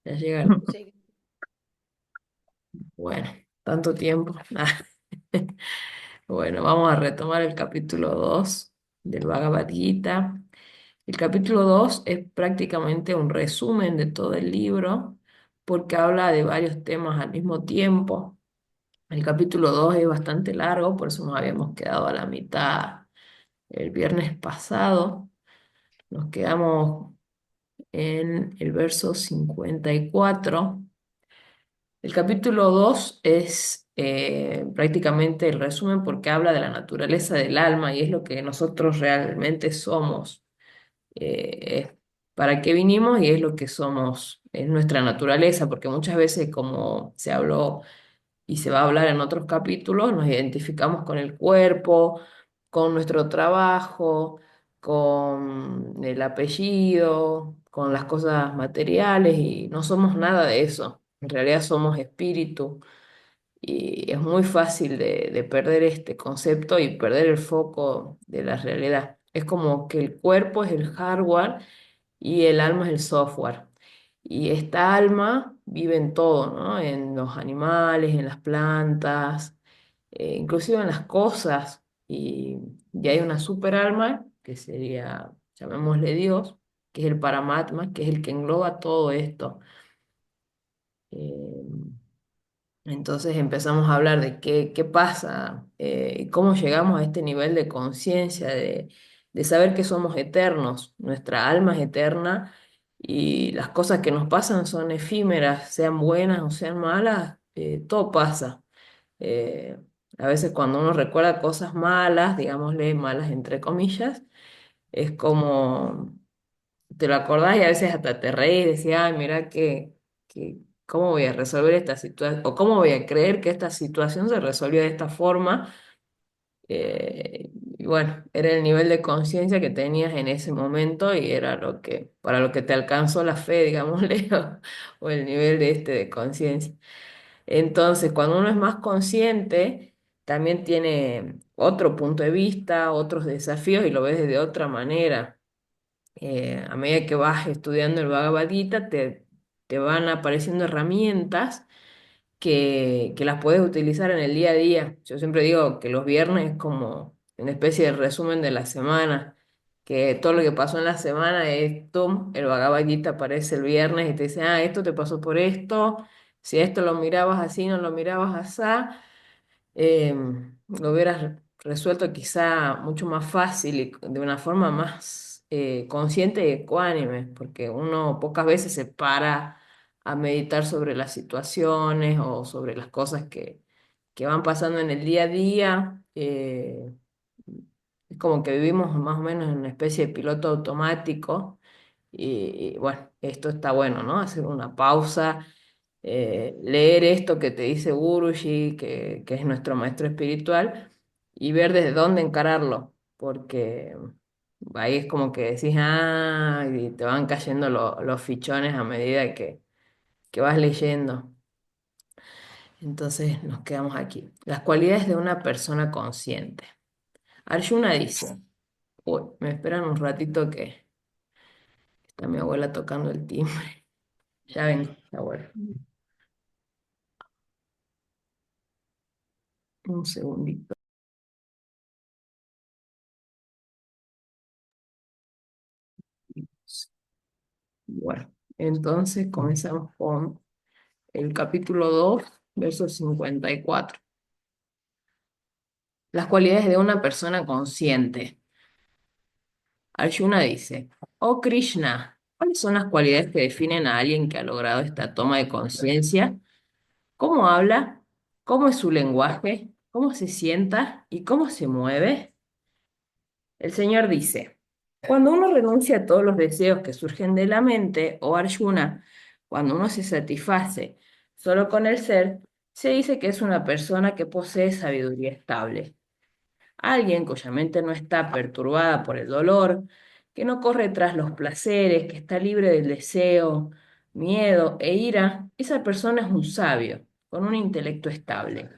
Ya llegaron. Bueno, tanto tiempo. Bueno, vamos a retomar el capítulo 2 del Bhagavad Gita. El capítulo 2 es prácticamente un resumen de todo el libro porque habla de varios temas al mismo tiempo. El capítulo 2 es bastante largo, por eso nos habíamos quedado a la mitad el viernes pasado. Nos quedamos en el verso 54. El capítulo 2 es prácticamente el resumen porque habla de la naturaleza del alma y es lo que nosotros realmente somos. Es para qué vinimos y es lo que somos, es nuestra naturaleza, porque muchas veces, como se habló y se va a hablar en otros capítulos, nos identificamos con el cuerpo, con nuestro trabajo, con el apellido, con las cosas materiales y no somos nada de eso. En realidad somos espíritu y es muy fácil de perder este concepto y perder el foco de la realidad. Es como que el cuerpo es el hardware y el alma es el software. Y esta alma vive en todo, ¿no? En los animales, en las plantas, inclusive en las cosas. Y hay una super alma, que sería, llamémosle Dios, que es el Paramatma, que es el que engloba todo esto. Eh, entonces empezamos a hablar de qué pasa, y cómo llegamos a este nivel de conciencia, de saber que somos eternos, nuestra alma es eterna y las cosas que nos pasan son efímeras, sean buenas o sean malas, todo pasa. Eh, a veces cuando uno recuerda cosas malas, digámosle malas entre comillas, es como te lo acordás y a veces hasta te reís, decís, ay, mira cómo voy a resolver esta situación, o cómo voy a creer que esta situación se resolvió de esta forma. Y bueno, era el nivel de conciencia que tenías en ese momento y era para lo que te alcanzó la fe, digámosle, o el nivel de conciencia. Entonces, cuando uno es más consciente, también tiene otro punto de vista, otros desafíos y lo ves de otra manera. A medida que vas estudiando el Bhagavad Gita, te van apareciendo herramientas que las puedes utilizar en el día a día. Yo siempre digo que los viernes es como una especie de resumen de la semana, que todo lo que pasó en la semana es, tum, el Bhagavad Gita aparece el viernes y te dice, ah, esto te pasó por esto, si esto lo mirabas así, no lo mirabas así, lo hubieras resuelto quizá mucho más fácil y de una forma más consciente y ecuánime, porque uno pocas veces se para a meditar sobre las situaciones o sobre las cosas que van pasando en el día a día. Es como que vivimos más o menos en una especie de piloto automático y bueno, esto está bueno, ¿no? Hacer una pausa, leer esto que te dice Guruji, que es nuestro maestro espiritual, y ver desde dónde encararlo, porque ahí es como que decís, ah, y te van cayendo los fichones a medida que vas leyendo. Entonces nos quedamos aquí. Las cualidades de una persona consciente. Arjuna dice, uy, me esperan un ratito que está mi abuela tocando el timbre. Ya vengo, abuela. Un segundito. Bueno, entonces comenzamos con el capítulo 2 verso 54. Las cualidades de una persona consciente. Arjuna dice, oh Krishna, ¿cuáles son las cualidades que definen a alguien que ha logrado esta toma de conciencia? ¿Cómo habla? ¿Cómo es su lenguaje? ¿Cómo se sienta? ¿Y cómo se mueve? El Señor dice, cuando uno renuncia a todos los deseos que surgen de la mente, o Arjuna, cuando uno se satisface solo con el ser, se dice que es una persona que posee sabiduría estable. Alguien cuya mente no está perturbada por el dolor, que no corre tras los placeres, que está libre del deseo, miedo e ira, esa persona es un sabio, con un intelecto estable.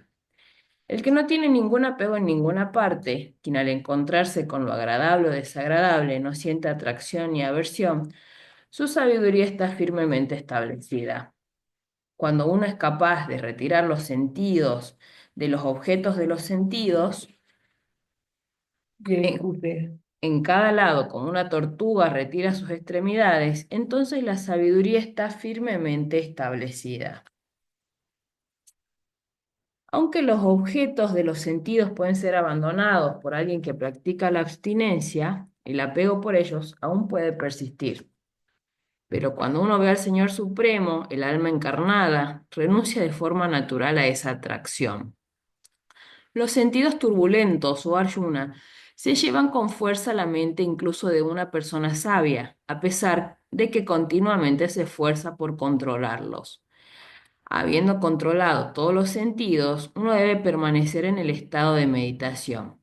El que no tiene ningún apego en ninguna parte, quien al encontrarse con lo agradable o desagradable no siente atracción ni aversión, su sabiduría está firmemente establecida. Cuando uno es capaz de retirar los sentidos de los objetos de los sentidos, en cada lado, como una tortuga retira sus extremidades, entonces la sabiduría está firmemente establecida. Aunque los objetos de los sentidos pueden ser abandonados por alguien que practica la abstinencia, el apego por ellos aún puede persistir. Pero cuando uno ve al Señor Supremo, el alma encarnada, renuncia de forma natural a esa atracción. Los sentidos turbulentos o Arjuna se llevan con fuerza a la mente incluso de una persona sabia, a pesar de que continuamente se esfuerza por controlarlos. Habiendo controlado todos los sentidos, uno debe permanecer en el estado de meditación,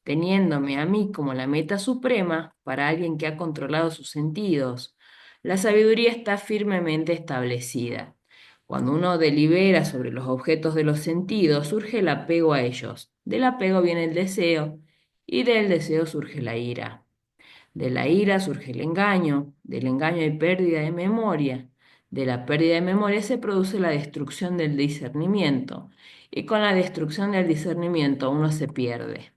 teniéndome a mí como la meta suprema para alguien que ha controlado sus sentidos. La sabiduría está firmemente establecida. Cuando uno delibera sobre los objetos de los sentidos, surge el apego a ellos. Del apego viene el deseo y del deseo surge la ira. De la ira surge el engaño, del engaño hay pérdida de memoria, de la pérdida de memoria se produce la destrucción del discernimiento, y con la destrucción del discernimiento uno se pierde.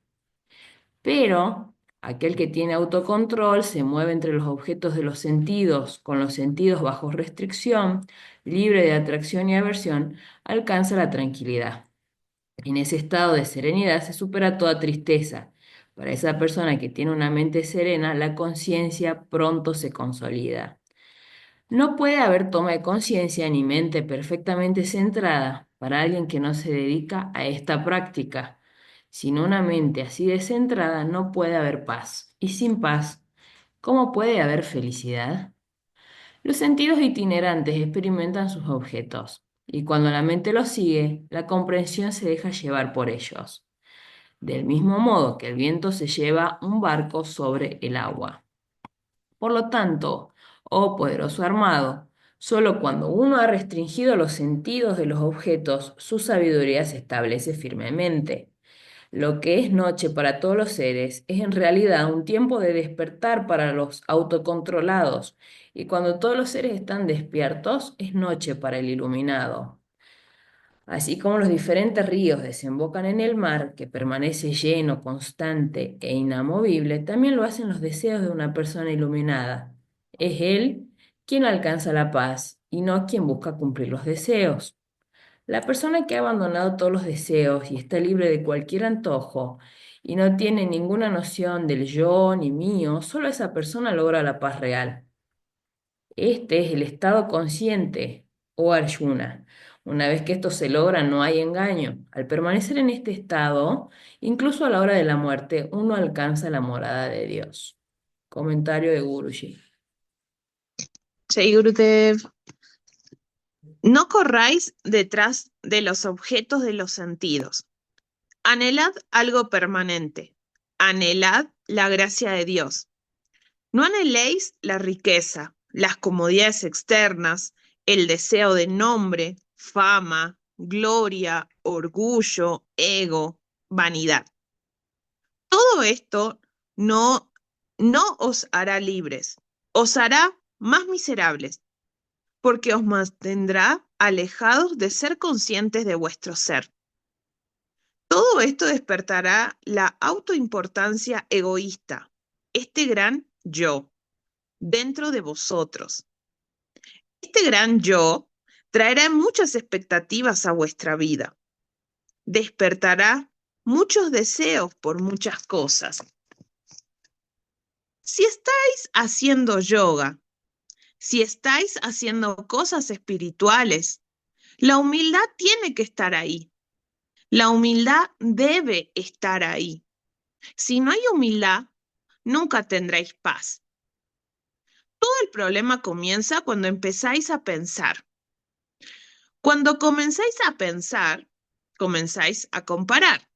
Pero aquel que tiene autocontrol se mueve entre los objetos de los sentidos, con los sentidos bajo restricción, libre de atracción y aversión, alcanza la tranquilidad. En ese estado de serenidad se supera toda tristeza. Para esa persona que tiene una mente serena, la conciencia pronto se consolida. No puede haber toma de conciencia ni mente perfectamente centrada para alguien que no se dedica a esta práctica. Sin una mente así descentrada no puede haber paz. Y sin paz, ¿cómo puede haber felicidad? Los sentidos itinerantes experimentan sus objetos, y cuando la mente los sigue, la comprensión se deja llevar por ellos, del mismo modo que el viento se lleva un barco sobre el agua. Por lo tanto, oh poderoso armado, solo cuando uno ha restringido los sentidos de los objetos, su sabiduría se establece firmemente. Lo que es noche para todos los seres es en realidad un tiempo de despertar para los autocontrolados, y cuando todos los seres están despiertos, es noche para el iluminado. Así como los diferentes ríos desembocan en el mar, que permanece lleno, constante e inamovible, también lo hacen los deseos de una persona iluminada. Es él quien alcanza la paz y no quien busca cumplir los deseos. La persona que ha abandonado todos los deseos y está libre de cualquier antojo y no tiene ninguna noción del yo ni mío, solo esa persona logra la paz real. Este es el estado consciente o Arjuna. Una vez que esto se logra, no hay engaño. Al permanecer en este estado, incluso a la hora de la muerte, uno alcanza la morada de Dios. Comentario de Guruji. Jai Gurudev, no corráis detrás de los objetos de los sentidos. Anhelad algo permanente. Anhelad la gracia de Dios. No anheléis la riqueza, las comodidades externas, el deseo de nombre, fama, gloria, orgullo, ego, vanidad. Todo esto no, no os hará libres, os hará más miserables, porque os mantendrá alejados de ser conscientes de vuestro ser. Todo esto despertará la autoimportancia egoísta, este gran yo, dentro de vosotros. Este gran yo traerá muchas expectativas a vuestra vida, despertará muchos deseos por muchas cosas. Si estáis haciendo yoga, si estáis haciendo cosas espirituales, la humildad tiene que estar ahí. La humildad debe estar ahí. Si no hay humildad, nunca tendréis paz. Todo el problema comienza cuando empezáis a pensar. Cuando comenzáis a pensar, comenzáis a comparar.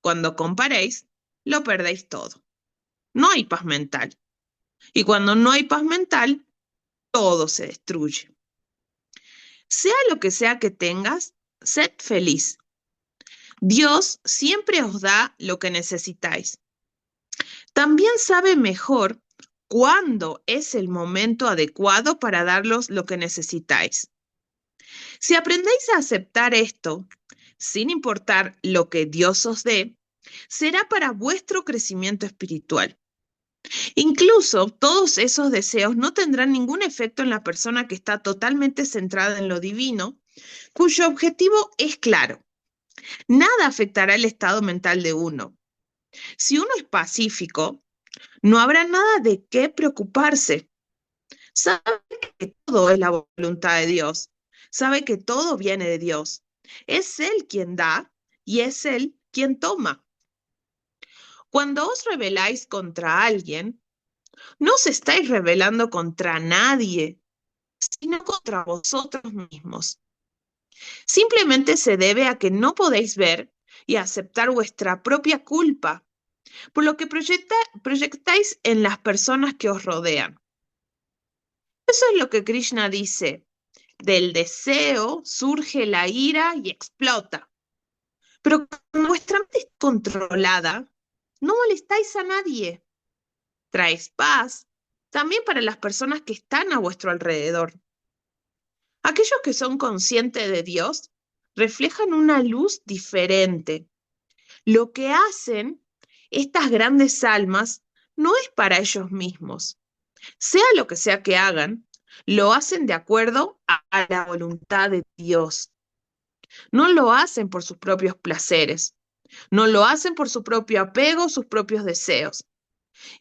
Cuando comparéis, lo perdéis todo. No hay paz mental. Y cuando no hay paz mental, todo se destruye. Sea lo que sea que tengas, sed feliz. Dios siempre os da lo que necesitáis. También sabe mejor cuándo es el momento adecuado para daros lo que necesitáis. Si aprendéis a aceptar esto, sin importar lo que Dios os dé, será para vuestro crecimiento espiritual. Incluso todos esos deseos no tendrán ningún efecto en la persona que está totalmente centrada en lo divino, cuyo objetivo es claro. Nada afectará el estado mental de uno. Si uno es pacífico, no habrá nada de qué preocuparse. Sabe que todo es la voluntad de Dios. Sabe que todo viene de Dios. Es Él quien da y es Él quien toma. Cuando os rebeláis contra alguien, no os estáis rebelando contra nadie, sino contra vosotros mismos. Simplemente se debe a que no podéis ver y aceptar vuestra propia culpa, por lo que proyectáis en las personas que os rodean. Eso es lo que Krishna dice. Del deseo surge la ira y explota. Pero cuando vuestra mente es controlada, no molestáis a nadie. Traéis paz también para las personas que están a vuestro alrededor. Aquellos que son conscientes de Dios reflejan una luz diferente. Lo que hacen estas grandes almas no es para ellos mismos. Sea lo que sea que hagan, lo hacen de acuerdo a la voluntad de Dios. No lo hacen por sus propios placeres. No lo hacen por su propio apego, sus propios deseos.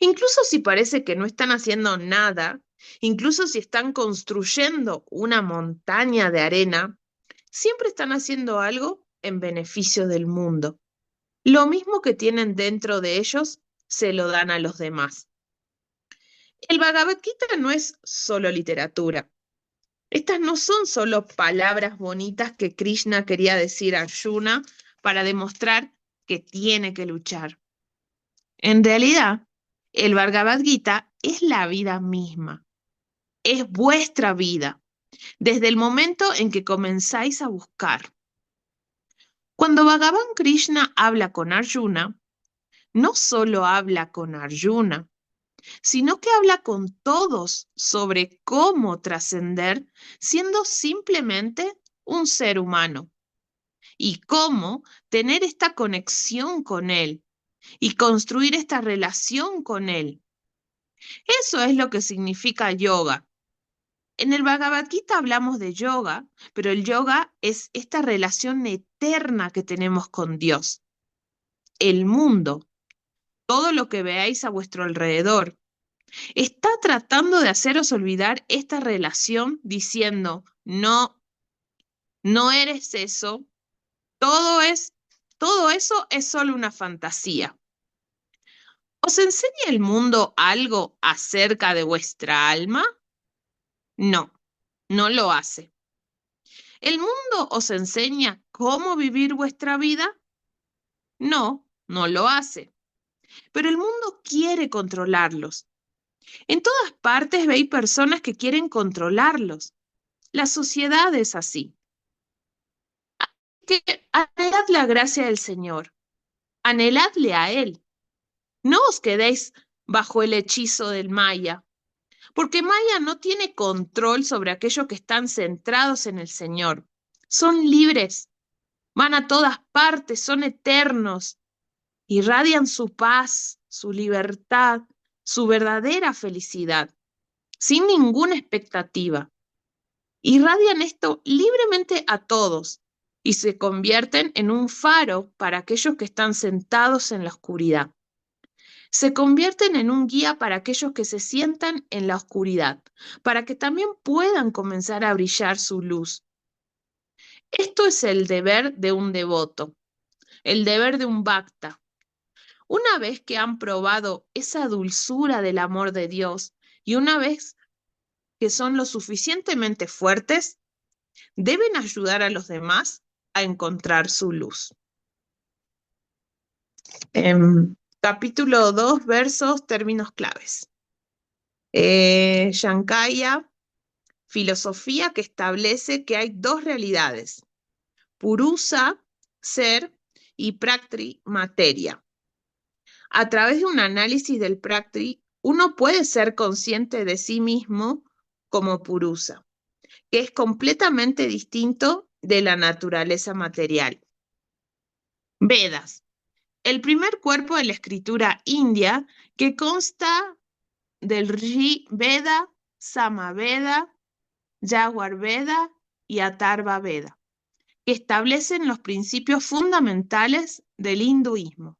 Incluso si parece que no están haciendo nada, incluso si están construyendo una montaña de arena, siempre están haciendo algo en beneficio del mundo. Lo mismo que tienen dentro de ellos, se lo dan a los demás. El Bhagavad Gita no es solo literatura. Estas no son solo palabras bonitas que Krishna quería decir a Arjuna para demostrar que tiene que luchar. En realidad, el Bhagavad Gita es la vida misma, es vuestra vida, desde el momento en que comenzáis a buscar. Cuando Bhagavan Krishna habla con Arjuna, no solo habla con Arjuna, sino que habla con todos sobre cómo trascender siendo simplemente un ser humano y cómo tener esta conexión con él y construir esta relación con él. Eso es lo que significa yoga. En el Bhagavad Gita hablamos de yoga, pero el yoga es esta relación eterna que tenemos con Dios. El mundo, todo lo que veáis a vuestro alrededor, está tratando de haceros olvidar esta relación diciendo, no, no eres eso, todo es, todo eso es solo una fantasía. ¿Os enseña el mundo algo acerca de vuestra alma? No, no lo hace. ¿El mundo os enseña cómo vivir vuestra vida? No, no lo hace. Pero el mundo quiere controlarlos. En todas partes veis personas que quieren controlarlos. La sociedad es así. Que anhelad la gracia del Señor, anheladle a Él. No os quedéis bajo el hechizo del Maya, porque Maya no tiene control sobre aquellos que están centrados en el Señor. Son libres, van a todas partes, son eternos, irradian su paz, su libertad, su verdadera felicidad, sin ninguna expectativa. Irradian esto libremente a todos y se convierten en un faro para aquellos que están sentados en la oscuridad. Se convierten en un guía para aquellos que se sientan en la oscuridad, para que también puedan comenzar a brillar su luz. Esto es el deber de un devoto, el deber de un bhakta. Una vez que han probado esa dulzura del amor de Dios y una vez que son lo suficientemente fuertes, deben ayudar a los demás a encontrar su luz. Capítulo 2, versos, términos claves. Shankaya, filosofía que establece que hay dos realidades, Purusa, ser, y Prakriti, materia. A través de un análisis del Prakriti uno puede ser consciente de sí mismo como purusa, que es completamente distinto de la naturaleza material. Vedas, el primer cuerpo de la escritura india que consta del Rig Veda, Samaveda, Jaguar Veda y Atharva Veda, que establecen los principios fundamentales del hinduismo.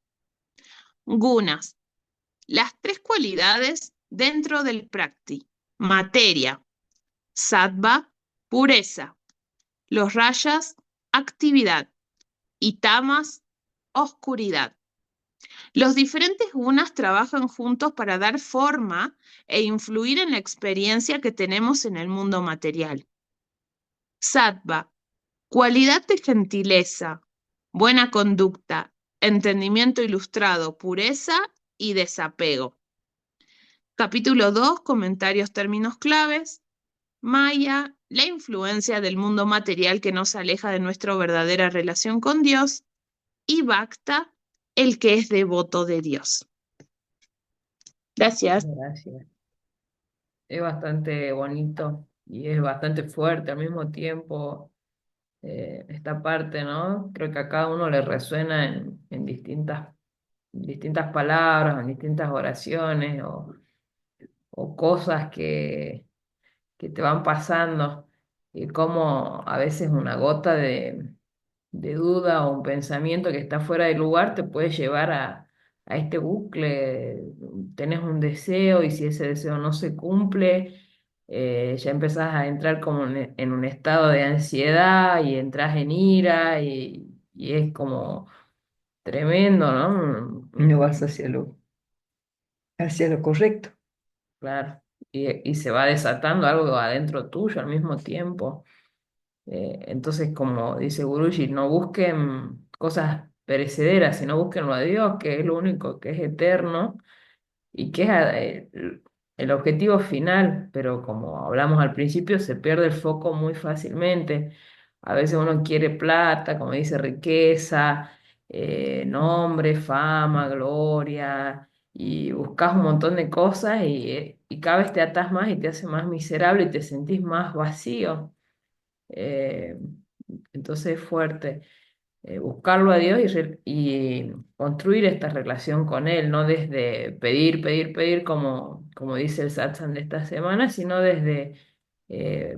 Gunas, las tres cualidades dentro del Prakti: materia, sattva, pureza; los rayas, actividad; y tamas, oscuridad. Los diferentes gunas trabajan juntos para dar forma e influir en la experiencia que tenemos en el mundo material. Sattva, cualidad de gentileza, buena conducta, entendimiento ilustrado, pureza y desapego. Capítulo 2, comentarios, términos claves. Maya, la influencia del mundo material que nos aleja de nuestra verdadera relación con Dios. Y Bhakta, el que es devoto de Dios. Gracias. Gracias. Es bastante bonito y es bastante fuerte al mismo tiempo, esta parte, ¿no? Creo que a cada uno le resuena en distintas palabras, en distintas oraciones o cosas que te van pasando y cómo a veces una gota de duda o un pensamiento que está fuera de lugar te puede llevar a este bucle. Tenés un deseo y si ese deseo no se cumple, ya empezás a entrar como en un estado de ansiedad y entras en ira y es como tremendo, ¿no? No vas hacia lo correcto. Claro, y se va desatando algo adentro tuyo al mismo tiempo. Entonces, como dice Guruji, no busquen cosas perecederas, sino búsquenlo a Dios, que es lo único que es eterno y que es el objetivo final, pero como hablamos al principio, se pierde el foco muy fácilmente. A veces uno quiere plata, como dice, riqueza, nombre, fama, gloria, y buscas un montón de cosas y cada vez te atas más y te hace más miserable y te sentís más vacío. Eh, entonces es fuerte, buscarlo a Dios y construir esta relación con Él, no desde pedir, pedir, pedir, como dice el satsang de esta semana, sino desde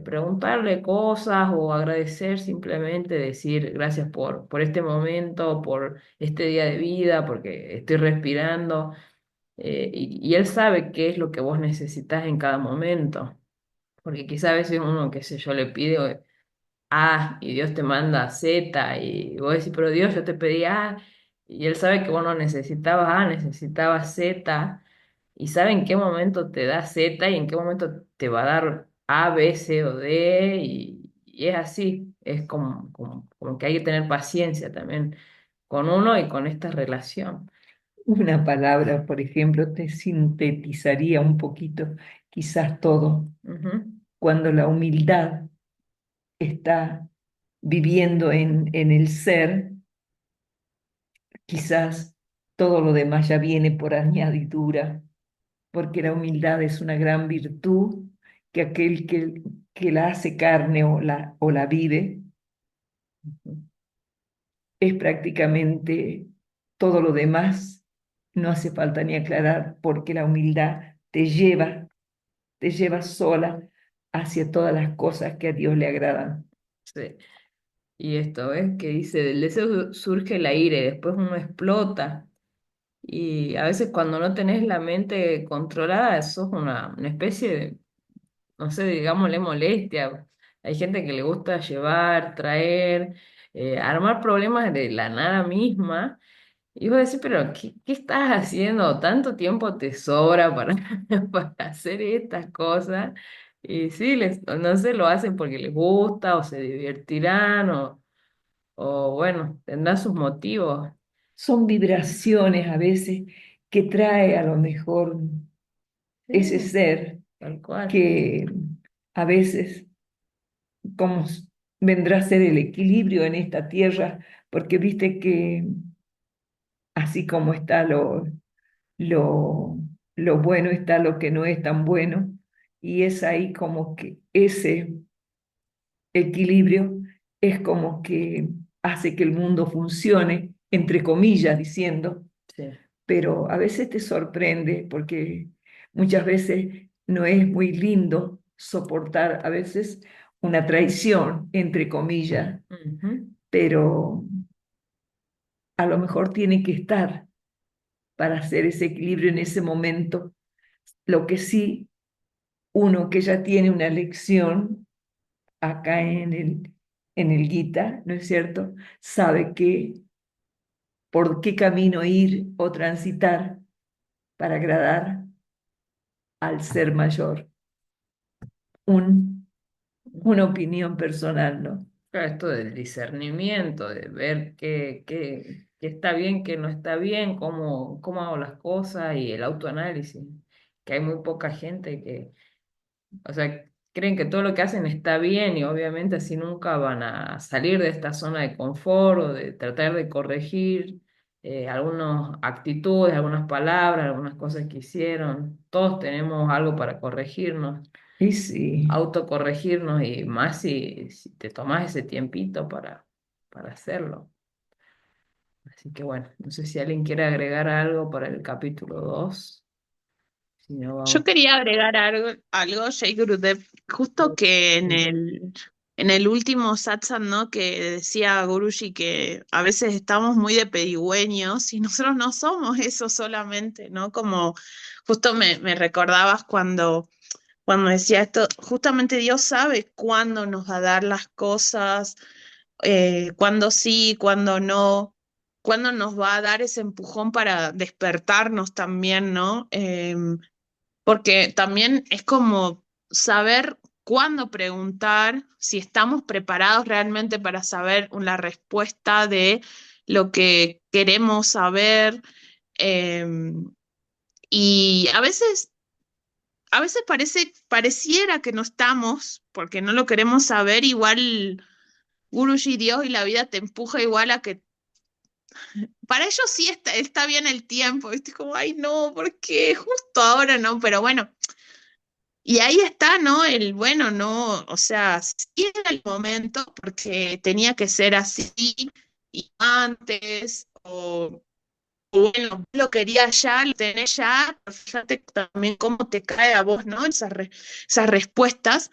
preguntarle cosas o agradecer simplemente, decir gracias por este momento, por este día de vida, porque estoy respirando, y Él sabe qué es lo que vos necesitas en cada momento. Porque quizá a veces uno, qué sé yo, le pide A y Dios te manda Z y vos decís, pero Dios, yo te pedí A y Él sabe que vos no necesitabas A, necesitabas Z y sabe en qué momento te da Z y en qué momento te va a dar A, B, C o D y es así, es como que hay que tener paciencia también con uno y con esta relación. Una palabra, por ejemplo, te sintetizaría un poquito, quizás todo. Ujú. Cuando la humildad está viviendo en el ser, quizás todo lo demás ya viene por añadidura, porque la humildad es una gran virtud que aquel que la hace carne o la vive, es prácticamente todo lo demás. No hace falta ni aclarar, porque la humildad te lleva sola hacia todas las cosas que a Dios le agradan. Sí. Y esto, ¿ves? Que dice, del deseo surge la ira y después uno explota. Y a veces cuando no tenés la mente controlada, sos una especie de, no sé, digámosle molestia. Hay gente que le gusta llevar, traer, armar problemas de la nada misma. Y vos decís, pero ¿qué estás haciendo? Tanto tiempo te sobra para, para hacer estas cosas. Y sí, no sé, lo hacen porque les gusta o se divertirán o bueno, tendrán sus motivos. Son vibraciones a veces que trae a lo mejor ese Sí, ser tal cual. Que a veces como vendrá a ser el equilibrio en esta tierra, porque viste que así como está lo lo bueno está lo que no es tan bueno, y es ahí como que ese equilibrio es como que hace que el mundo funcione, entre comillas diciendo, Sí. pero a veces te sorprende porque muchas veces no es muy lindo soportar a veces una traición, entre comillas, Ujú. pero a lo mejor tiene que estar para hacer ese equilibrio en ese momento. Lo que sí, uno que ya tiene una lección acá en el Gita, ¿no es cierto? Sabe que por qué camino ir o transitar para agradar al ser mayor. Un, una opinión personal, ¿no? Claro, esto del discernimiento, de ver qué está bien, qué no está bien, cómo hago las cosas y el autoanálisis, que hay muy poca gente que, o sea, creen que todo lo que hacen está bien y obviamente así nunca van a salir de esta zona de confort o de tratar de corregir algunas actitudes, algunas palabras, algunas cosas que hicieron. Todos tenemos algo para corregirnos, Y sí, autocorregirnos y más si te tomas ese tiempito para hacerlo. Así que bueno, no sé si alguien quiere agregar algo para el capítulo 2. Si no, Yo vamos. quería agregar algo, Jay Gurudev, justo que en el último satsang, ¿no? Que decía Guruji que a veces estamos muy de pedigüeños y nosotros no somos eso solamente, ¿no? Como justo me recordabas cuando decía esto, justamente Dios sabe cuándo nos va a dar las cosas, cuándo sí, cuándo no, cuándo nos va a dar ese empujón para despertarnos también, ¿no? Porque también es como saber cuándo preguntar, si estamos preparados realmente para saber la respuesta de lo que queremos saber. eh, y a veces pareciera que no estamos, porque no lo queremos saber, igual Guruji Dios y la vida te empuja igual a que para ellos sí está bien el tiempo, ¿viste? Como, ay, no, ¿por qué? Justo ahora no, pero bueno. Y ahí está, ¿no? El bueno, no, o sea, sí era el momento porque tenía que ser así y antes, o bueno, lo quería ya, lo tenés ya, pero fíjate también cómo te cae a vos, ¿no? Esas respuestas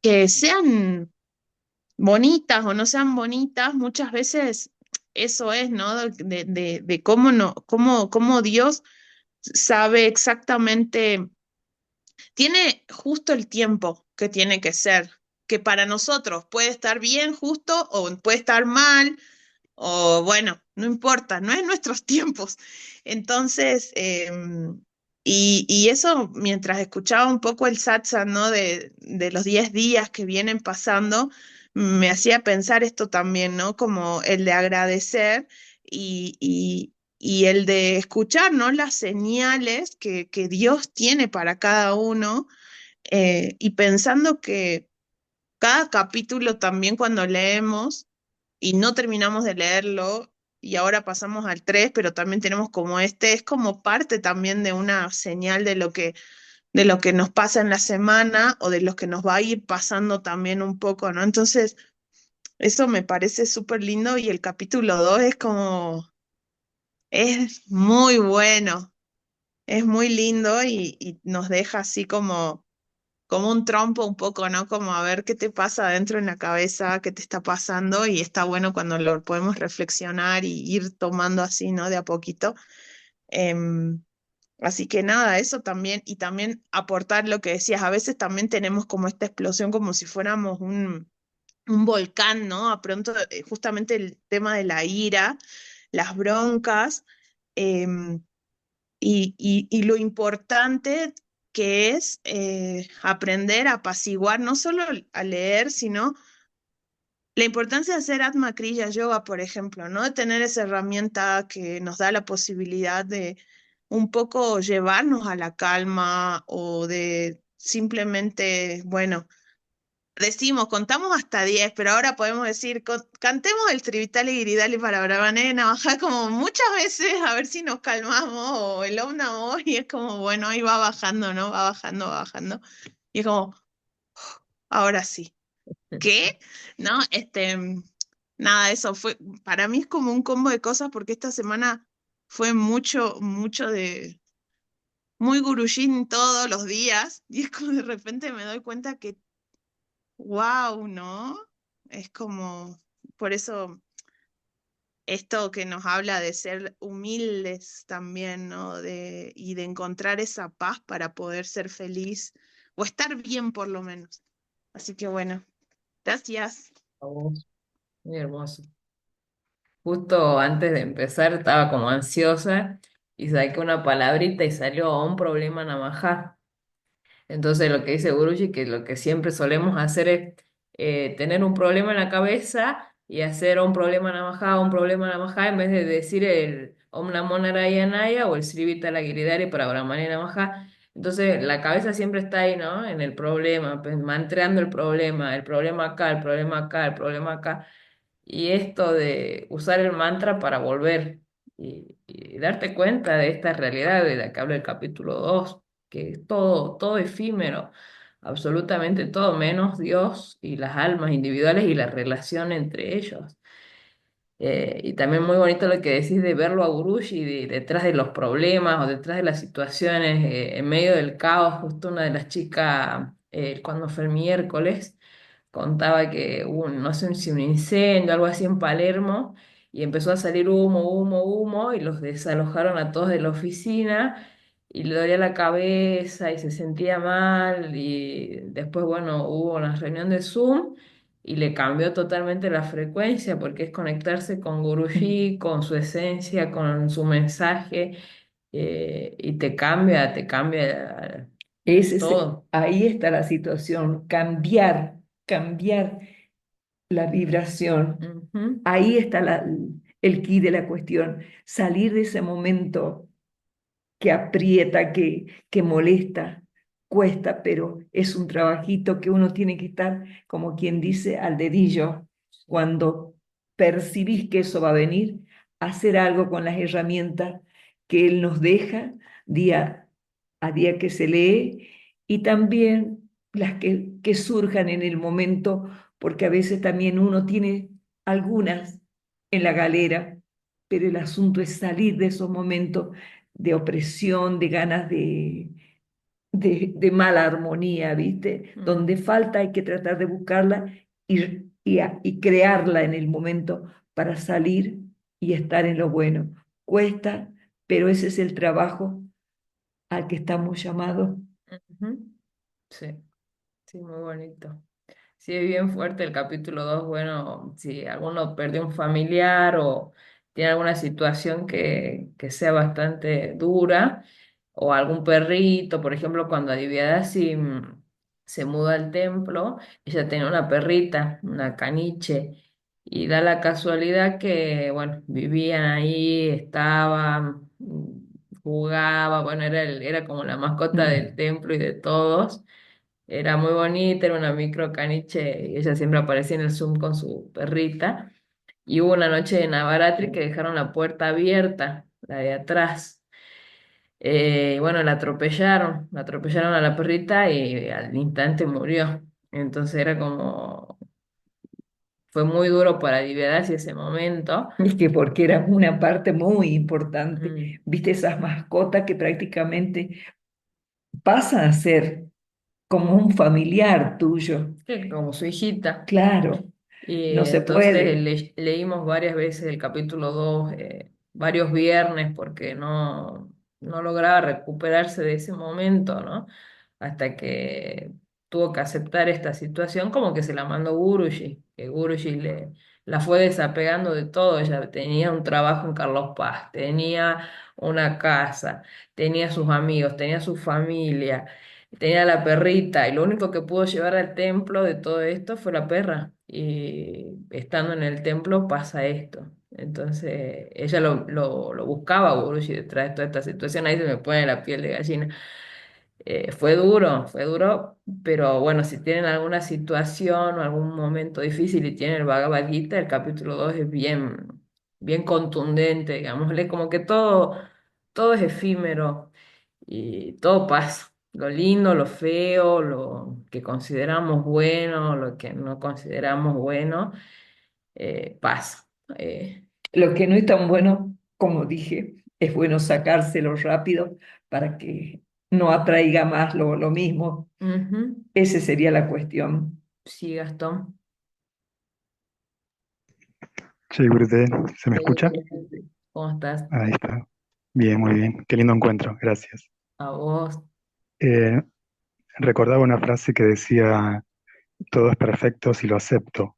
que sean bonitas o no sean bonitas, muchas veces eso es, ¿no? De cómo no, cómo Dios sabe exactamente, tiene justo el tiempo que tiene que ser, que para nosotros puede estar bien justo o puede estar mal, o bueno, no importa, no es nuestros tiempos. Entonces, y eso mientras escuchaba un poco el satsang, ¿no? De los 10 días que vienen pasando, me hacía pensar esto también, ¿no? Como el de agradecer y el de escuchar, ¿no? Las señales que Dios tiene para cada uno, y pensando que cada capítulo también cuando leemos y no terminamos de leerlo y ahora pasamos al 3 pero también tenemos como este, es como parte también de una señal de lo que nos pasa en la semana o de lo que nos va a ir pasando también un poco, ¿no? Entonces, eso me parece súper lindo y el capítulo 2 es como, es muy bueno, es muy lindo y nos deja así como un trompo un poco, ¿no? Como a ver qué te pasa adentro en la cabeza, qué te está pasando, y está bueno cuando lo podemos reflexionar y ir tomando así, ¿no? De a poquito. Em, Así que nada, eso también, y también aportar lo que decías, a veces también tenemos como esta explosión como si fuéramos un volcán, ¿no? A pronto, justamente el tema de la ira, las broncas. em, y lo importante que es aprender a apaciguar, no solo a leer, sino la importancia de hacer Atma Kriya Yoga, por ejemplo, ¿no? De tener esa herramienta que nos da la posibilidad de un poco llevarnos a la calma o de simplemente, bueno, decimos, contamos hasta 10, pero ahora podemos decir, cantemos el Trivitali Giridali para Bravanera Navaja como muchas veces, a ver si nos calmamos, o el Om Namo, y es como, bueno, ahí va bajando, ¿no? Va bajando, va bajando. Y es como, ahora sí. ¿Qué? ¿No? Nada, eso fue, para mí es como un combo de cosas porque esta semana fue mucho, mucho de, muy gurushin todos los días, y es como de repente me doy cuenta que, wow, ¿no? Es como, por eso esto que nos habla de ser humildes también, ¿no? Y de encontrar esa paz para poder ser feliz o estar bien por lo menos. Así que bueno, gracias. A vos. Muy hermoso. Justo antes de empezar estaba como ansiosa y saqué una palabrita y salió un problema navaja. Entonces lo que dice Guruji, que lo que siempre solemos hacer es tener un problema en la cabeza y hacer un problema navaja, en vez de decir el Om Namo Narayanaya o el Sri Vitala Giridhari para Brahmani Namaha. Entonces la cabeza siempre está ahí, ¿no? En el problema, pues, mantreando el problema acá, el problema acá, el problema acá. Y esto de usar el mantra para volver y darte cuenta de esta realidad de la que habla el capítulo 2 que es todo, todo efímero, absolutamente todo, menos Dios y las almas individuales y la relación entre ellos. Y también muy bonito lo que decís de verlo a Guruji detrás de los problemas o detrás de las situaciones, en medio del caos. Justo una de las chicas, cuando fue el miércoles, contaba que hubo, no sé si un incendio, algo así en Palermo, y empezó a salir humo, humo, humo, y los desalojaron a todos de la oficina, y le dolía la cabeza y se sentía mal, y después, bueno, hubo una reunión de Zoom, y le cambió totalmente la frecuencia, porque es conectarse con Guruji, con su esencia, con su mensaje, y te cambia todo. Ahí está la situación, cambiar la vibración. Ujú. Ahí está el quid de la cuestión, salir de ese momento que aprieta, que molesta, cuesta, pero es un trabajito que uno tiene que estar, como quien dice, al dedillo. Cuando percibís que eso va a venir, hacer algo con las herramientas que Él nos deja día a día que se lee y también las que surjan en el momento, porque a veces también uno tiene algunas en la galera, pero el asunto es salir de esos momentos de opresión, de ganas de mala armonía, ¿viste? Mm. Donde falta hay que tratar de buscarla y crearla en el momento para salir y estar en lo bueno. Cuesta, pero ese es el trabajo al que estamos llamados. Ujú. Sí, sí, muy bonito. Sí, es bien fuerte el capítulo 2. Bueno, si alguno perdió un familiar o tiene alguna situación que sea bastante dura, o algún perrito, por ejemplo, cuando Adiviadasi se muda al templo, ella tenía una perrita, una caniche, y da la casualidad que, bueno, vivían ahí, estaban, jugaba, bueno, era como la mascota del templo y de todos. Era muy bonita, era una micro caniche y ella siempre aparecía en el Zoom con su perrita. Y hubo una noche de Navaratri que dejaron la puerta abierta, la de atrás. Y bueno, la atropellaron a la perrita y al instante murió. Entonces era como, fue muy duro para Dividirse ese momento. Es que porque era una parte muy importante, Mm, viste esas mascotas que prácticamente pasan a ser como un familiar tuyo. que como su hijita. Claro, Y no se entonces puede. leímos varias veces el capítulo 2, varios viernes, porque no lograba recuperarse de ese momento, ¿no? Hasta que tuvo que aceptar esta situación, como que se la mandó Guruji, que Guruji la fue desapegando de todo. Ella tenía un trabajo en Carlos Paz, tenía una casa, tenía sus amigos, tenía su familia. Tenía la perrita y lo único que pudo llevar al templo de todo esto fue la perra. Y estando en el templo pasa esto. Entonces ella lo buscaba a Guruji detrás de toda esta situación. Ahí se me pone la piel de gallina. fue duro, pero bueno, si tienen alguna situación o algún momento difícil y tienen el Bhagavad Gita, el capítulo 2 es bien contundente, digámosle, como que todo es efímero y todo pasa. Lo lindo, lo feo, lo que consideramos bueno, lo que no consideramos bueno, pasa. Eh, Lo que no es tan bueno, como dije, es bueno sacárselo rápido para que no atraiga más lo mismo. ujú. Esa sería la cuestión. Sí, Gastón. Che, Gurudev, ¿se me escucha? ¿Cómo estás? Ahí está. Bien, muy bien. Qué lindo encuentro, gracias. A vos. Eh, recordaba una frase que decía, todo es perfecto si lo acepto,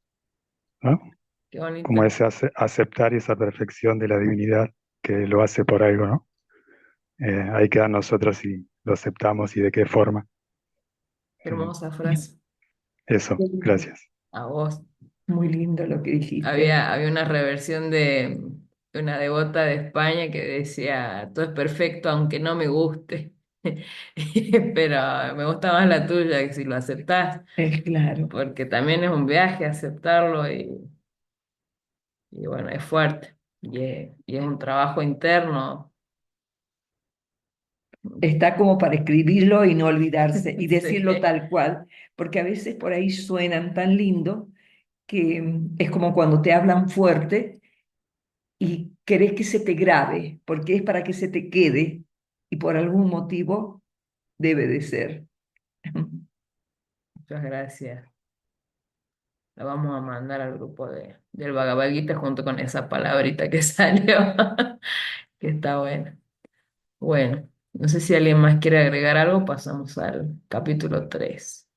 ¿no? Qué Como bonito. ese aceptar esa perfección de la divinidad que lo hace por algo, ¿no? Ahí queda nosotros si lo aceptamos y de qué forma. Qué Eh, hermosa frase. eso, gracias. A vos. Muy lindo lo que dijiste. Había una reversión de una devota de España que decía, todo es perfecto aunque no me guste. Pero me gusta más la tuya, que si lo aceptás, Es claro. porque también es un viaje aceptarlo y bueno, es fuerte. Y es un trabajo interno. Está como para escribirlo y no olvidarse y decirlo Sí, tal cual, porque a veces por ahí suenan tan lindo que es como cuando te hablan fuerte y querés que se te grabe, porque es para que se te quede y por algún motivo debe de ser. muchas gracias. La vamos a mandar al grupo del Bhagavad Gita junto con esa palabrita que salió, que está buena. Bueno, no sé si alguien más quiere agregar algo, pasamos al capítulo 3.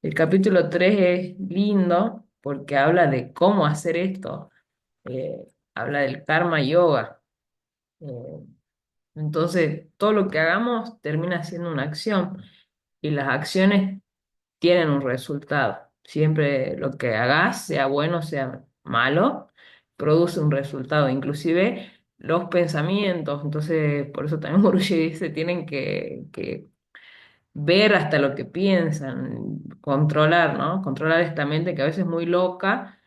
El capítulo 3 es lindo porque habla de cómo hacer esto, habla del karma yoga. Eh, entonces, todo lo que hagamos termina siendo una acción y las acciones tienen un resultado. Siempre lo que hagas, sea bueno, sea malo, produce un resultado, inclusive los pensamientos. Entonces, por eso también Guruji dice, tienen que ver hasta lo que piensan, controlar, ¿no? Controlar esta mente que a veces es muy loca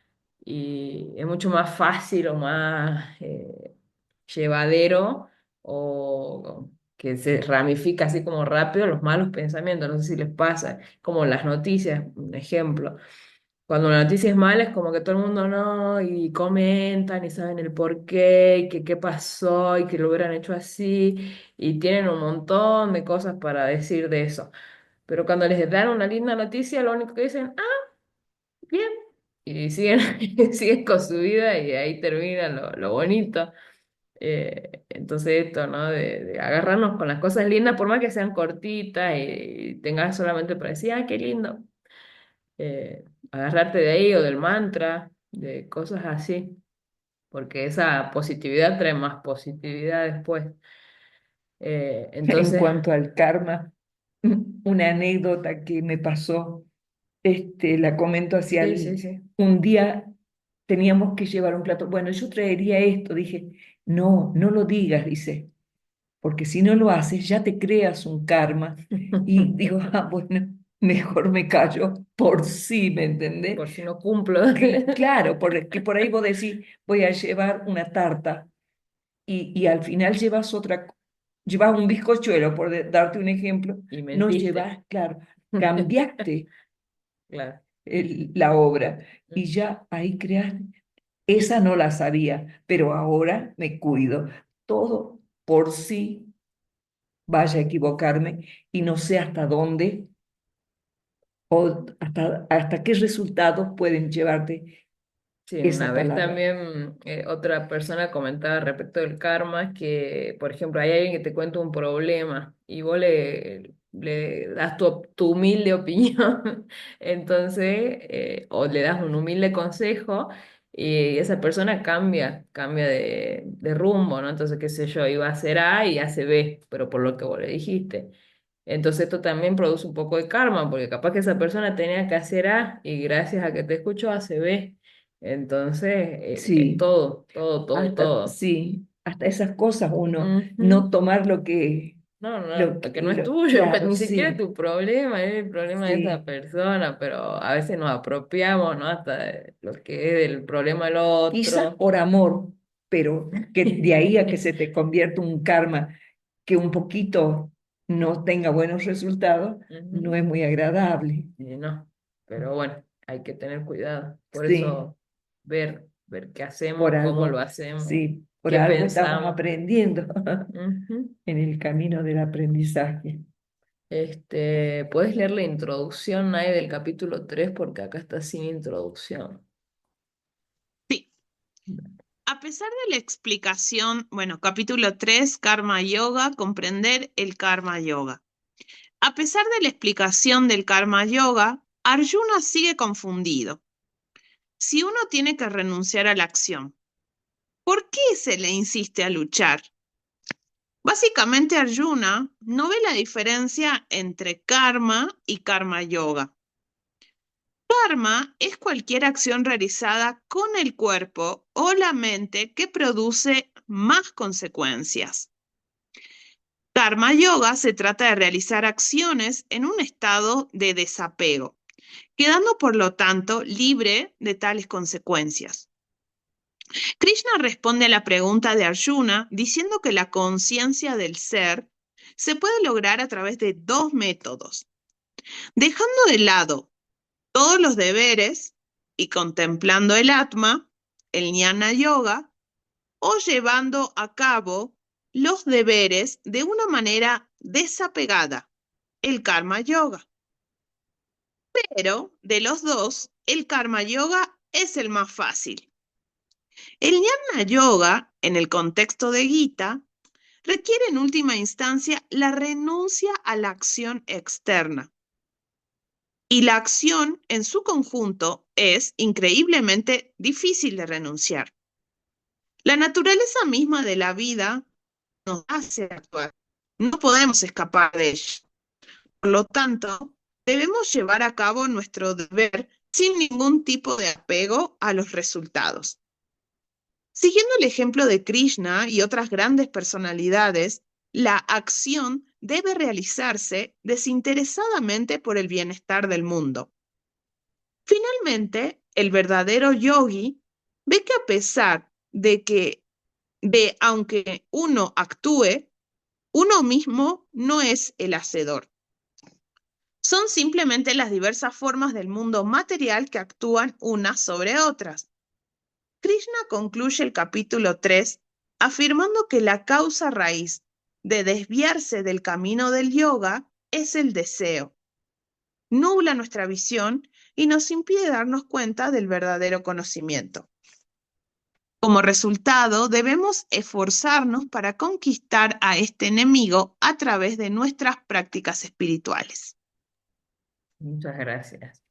y es mucho más fácil o más llevadero o que se ramifica así como rápido los malos pensamientos. No sé si les pasa, como las noticias, un ejemplo. Cuando la noticia es mala es como que todo el mundo no, y comentan y saben el por qué, y que qué pasó, y que lo hubieran hecho así, y tienen un montón de cosas para decir de eso. Pero cuando les dan una linda noticia, lo único que dicen, ah, bien, y siguen, siguen con su vida y ahí termina lo bonito. Entonces esto, ¿no? De agarrarnos con las cosas lindas, por más que sean cortitas y tengas solamente para decir, ah, qué lindo. Agarrarte de ahí o del mantra, de cosas así, porque esa positividad trae más positividad después. En Entonces, cuanto al karma, una anécdota que me pasó, la comento hacia sí, sí, sí. un día teníamos que llevar un plato. Bueno, yo traería esto, dije, no, no lo digas, dice, porque si no lo haces ya te creas un karma. Y digo, ah, bueno, mejor me callo por sí, ¿me Por entendés? si no cumplo. Claro, porque por ahí vos decís, voy a llevar una tarta y al final llevas un bizcochuelo, por darte un ejemplo, Y no mentiste. llevas, claro, cambiaste Claro. la obra y ya ahí creaste. Esa no la sabía, pero ahora me cuido. Todo por sí vaya a equivocarme y no sé hasta dónde o hasta qué resultados pueden llevarte Sí, una esa vez palabra. también otra persona comentaba respecto del karma que, por ejemplo, hay alguien que te cuenta un problema y vos le das tu humilde opinión, entonces, o le das un humilde consejo y esa persona cambia de rumbo, ¿no? Entonces, qué sé yo, iba a hacer A y hace B, pero por lo que vos le dijiste. Entonces esto también produce un poco de karma, porque capaz que esa persona tenía que hacer A y gracias a que te escuchó hace B. Entonces, Sí, todo, todo, todo, hasta, todo. sí, hasta esas cosas uno, Ujú. no tomar lo que No, no, Lo, que- porque no es lo- tuyo, pues claro, ni siquiera es sí, tu problema, es el problema de esa sí. persona, pero a veces nos apropiamos, ¿no? Hasta de lo que es el problema del Quizás otro. por amor, pero que de ahí a que se te convierta un karma que un poquito no tenga buenos resultados, no Ujú. es muy agradable. Y no, pero bueno, hay que tener cuidado. Por Sí, eso ver qué por hacemos, cómo lo algo, hacemos, sí, por qué algo estamos pensamos. aprendiendo Ujú. en el camino del aprendizaje. ¿Puedes leer la introducción ahí del capítulo 3 porque acá está sin introducción? Sí. A pesar de la explicación, bueno, capítulo 3, Karma Yoga, comprender el Karma Yoga. A pesar de la explicación del Karma Yoga, Arjuna sigue confundido. Si uno tiene que renunciar a la acción, ¿por qué se le insiste a luchar? Básicamente Arjuna no ve la diferencia entre karma y karma yoga. Karma es cualquier acción realizada con el cuerpo o la mente que produce más consecuencias. Karma yoga se trata de realizar acciones en un estado de desapego, quedando por lo tanto libre de tales consecuencias. Krishna responde a la pregunta de Arjuna diciendo que la conciencia del ser se puede lograr a través de dos métodos, dejando de lado todos los deberes y contemplando el Atma, el Jnana Yoga, o llevando a cabo los deberes de una manera desapegada, el Karma Yoga. Pero de los dos, el Karma Yoga es el más fácil. El Jnana Yoga, en el contexto de Gita, requiere en última instancia la renuncia a la acción externa. Y la acción en su conjunto es increíblemente difícil de renunciar. La naturaleza misma de la vida nos hace actuar. No podemos escapar de ella. Por lo tanto, debemos llevar a cabo nuestro deber sin ningún tipo de apego a los resultados. Siguiendo el ejemplo de Krishna y otras grandes personalidades, la acción debe realizarse desinteresadamente por el bienestar del mundo. Finalmente, el verdadero yogi ve que a pesar aunque uno actúe, uno mismo no es el hacedor. Son simplemente las diversas formas del mundo material que actúan unas sobre otras. Krishna concluye el capítulo 3 afirmando que la causa raíz de desviarse del camino del yoga es el deseo. Nubla nuestra visión y nos impide darnos cuenta del verdadero conocimiento. Como resultado, debemos esforzarnos para conquistar a este enemigo a través de nuestras prácticas espirituales. Muchas gracias.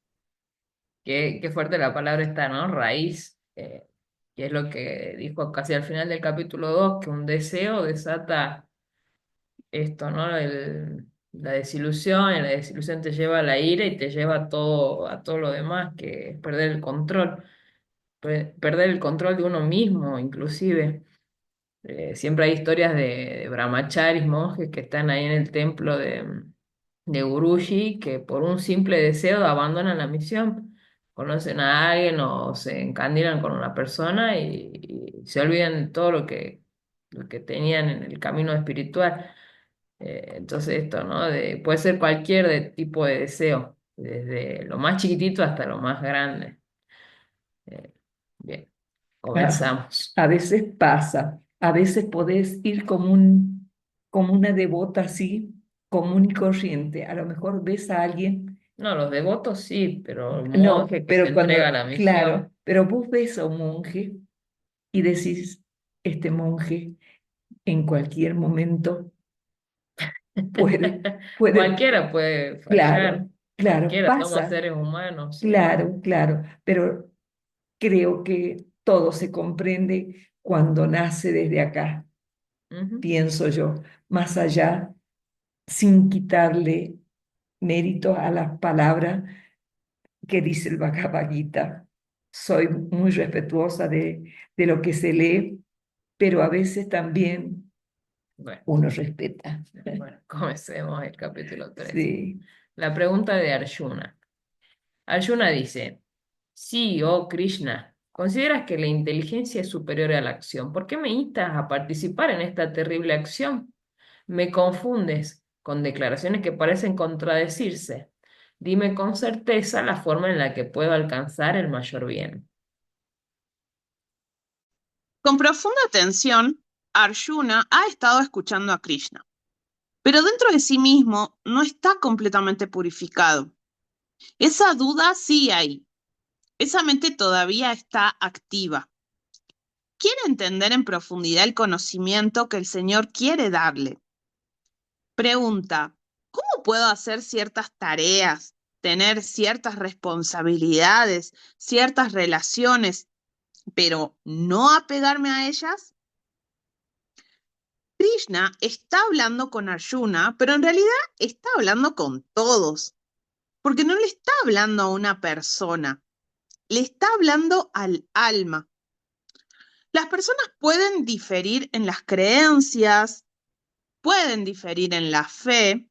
Qué fuerte la palabra está, ¿no? Raíz, que es lo que dijo casi al final del capítulo 2 que un deseo desata esto, ¿no? La desilusión, y la desilusión te lleva a la ira y te lleva a todo lo demás, que es perder el control, perder el control de uno mismo, inclusive. Siempre hay historias de brahmacharis, monjes que están ahí en el templo de Guruji, que por un simple deseo abandonan la misión, conocen a alguien o se encandilan con una persona y se olvidan de todo lo que tenían en el camino espiritual. Entonces esto, ¿no? Puede ser cualquier tipo de deseo, desde lo más chiquitito hasta lo más grande. Eh, bien, Ah, comenzamos. a veces pasa, a veces podés ir como una devota así, común y corriente. A lo mejor ves a alguien, No, los devotos sí, pero el no, monje que se pero entrega a cuando, la claro, misión, pero vos ves a un monje y decís, este monje en cualquier momento puede, puede, cualquiera puede fallar, claro, claro, cualquiera, somos pasa, seres humanos, sí. claro, claro, pero creo que todo se comprende cuando nace desde acá, Ujú. pienso yo, más allá, sin quitarle mérito a las palabras que dice el Bhagavad Gita. Soy muy respetuosa de lo que se lee, pero a veces también Bueno, uno respeta. bueno, comencemos el capítulo 3. Sí. La pregunta de Arjuna. Arjuna dice, sí, oh Krishna, ¿consideras que la inteligencia es superior a la acción? ¿Por qué me instas a participar en esta terrible acción? Me confundes con declaraciones que parecen contradecirse. Dime con certeza la forma en la que puedo alcanzar el mayor bien. Con profunda atención, Arjuna ha estado escuchando a Krishna, pero dentro de sí mismo no está completamente purificado. Esa duda sigue ahí. Esa mente todavía está activa. Quiere entender en profundidad el conocimiento que el Señor quiere darle. Pregunta, ¿cómo puedo hacer ciertas tareas, tener ciertas responsabilidades, ciertas relaciones, pero no apegarme a ellas? Krishna está hablando con Arjuna, pero en realidad está hablando con todos, porque no le está hablando a una persona, le está hablando al alma. Las personas pueden diferir en las creencias, pueden diferir en la fe,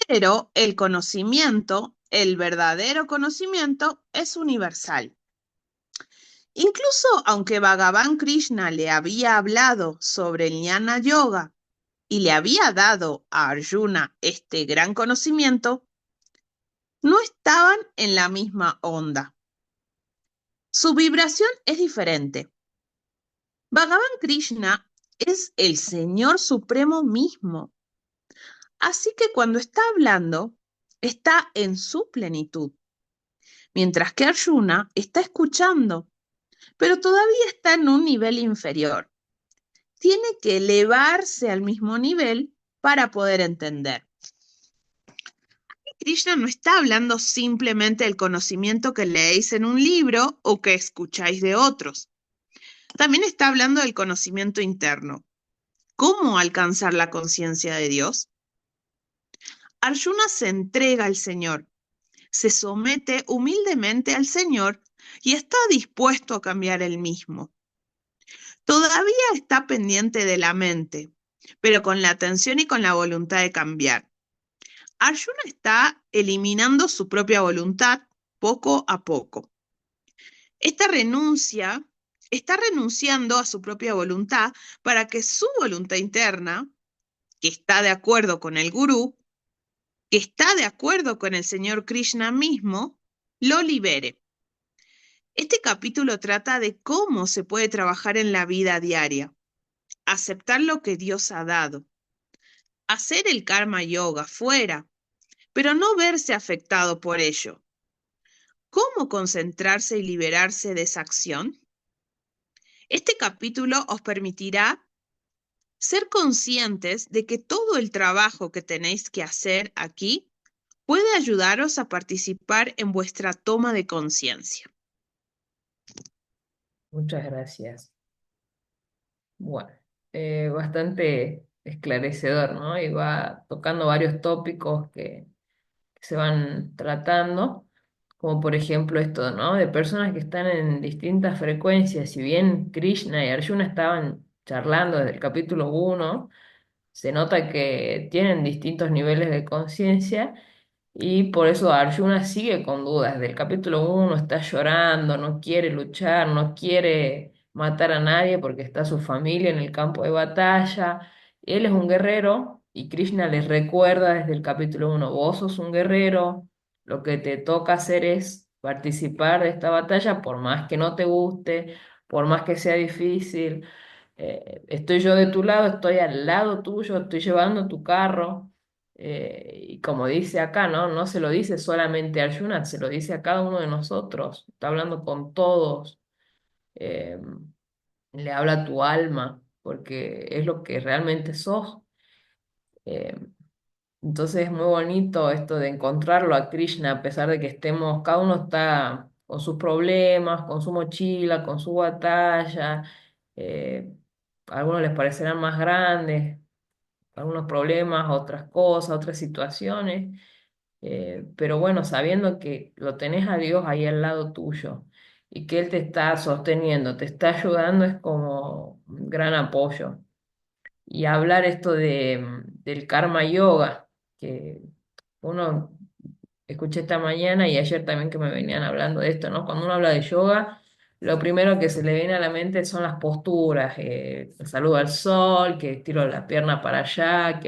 pero el conocimiento, el verdadero conocimiento, es universal. Incluso aunque Bhagavan Krishna le había hablado sobre el Jnana Yoga y le había dado a Arjuna este gran conocimiento, no estaban en la misma onda. Su vibración es diferente. Bhagavan Krishna es el Señor Supremo mismo. Así que cuando está hablando, está en su plenitud, mientras que Arjuna está escuchando, pero todavía está en un nivel inferior. Tiene que elevarse al mismo nivel para poder entender. Krishna no está hablando simplemente del conocimiento que leéis en un libro o que escucháis de otros. También está hablando del conocimiento interno. ¿Cómo alcanzar la conciencia de Dios? Arjuna se entrega al Señor, se somete humildemente al Señor y está dispuesto a cambiar él mismo. Todavía está pendiente de la mente, pero con la atención y con la voluntad de cambiar. Arjuna está eliminando su propia voluntad poco a poco. Esta renuncia está renunciando a su propia voluntad para que su voluntad interna, que está de acuerdo con el gurú, que está de acuerdo con el Señor Krishna mismo, lo libere. Este capítulo trata de cómo se puede trabajar en la vida diaria, aceptar lo que Dios ha dado, hacer el karma yoga fuera, pero no verse afectado por ello. ¿Cómo concentrarse y liberarse de esa acción? Este capítulo os permitirá ser conscientes de que todo el trabajo que tenéis que hacer aquí puede ayudaros a participar en vuestra toma de conciencia. Muchas gracias. Bueno, bastante esclarecedor, ¿no? Y va tocando varios tópicos que se van tratando, como por ejemplo esto, ¿no? De personas que están en distintas frecuencias. Si bien Krishna y Arjuna estaban charlando desde el capítulo 1, se nota que tienen distintos niveles de conciencia y por eso Arjuna sigue con dudas. Del capítulo 1 está llorando, no quiere luchar, no quiere matar a nadie porque está su familia en el campo de batalla. Él es un guerrero y Krishna les recuerda desde el capítulo 1, vos sos un guerrero, lo que te toca hacer es participar de esta batalla por más que no te guste, por más que sea difícil. Estoy yo de tu lado, estoy al lado tuyo, estoy llevando tu carro. Y como dice acá, ¿no? No se lo dice solamente a Arjuna, se lo dice a cada uno de nosotros. Está hablando con todos. eh, Le habla a tu alma, porque es lo que realmente sos. Eh, entonces es muy bonito esto de encontrarlo a Krishna, a pesar de que estemos, cada uno está con sus problemas, con su mochila, con su batalla. A algunos les parecerán más grandes, algunos problemas, otras cosas, otras situaciones. Pero bueno, sabiendo que lo tenés a Dios ahí al lado tuyo y que Él te está sosteniendo, te está ayudando, es como un gran apoyo. y hablar esto del karma yoga, que uno escuché esta mañana y ayer también que me venían hablando de esto, ¿no? Cuando uno habla de yoga, lo primero que se le viene a la mente son las posturas, saludo al sol, que estiro la pierna para allá,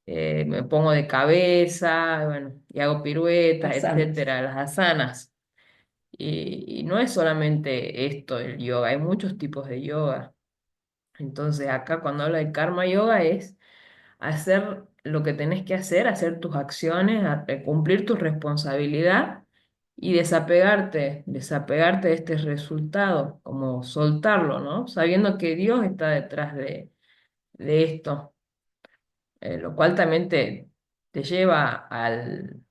me pongo de cabeza, bueno, y hago piruetas, Asanas. etcétera, las asanas. Y no es solamente esto el yoga, hay muchos tipos de yoga. Entonces acá cuando habla de karma yoga es hacer lo que tenés que hacer tus acciones, cumplir tu responsabilidad y desapegarte de este resultado, como soltarlo, ¿no? Sabiendo que Dios está detrás de esto, lo cual también te lleva a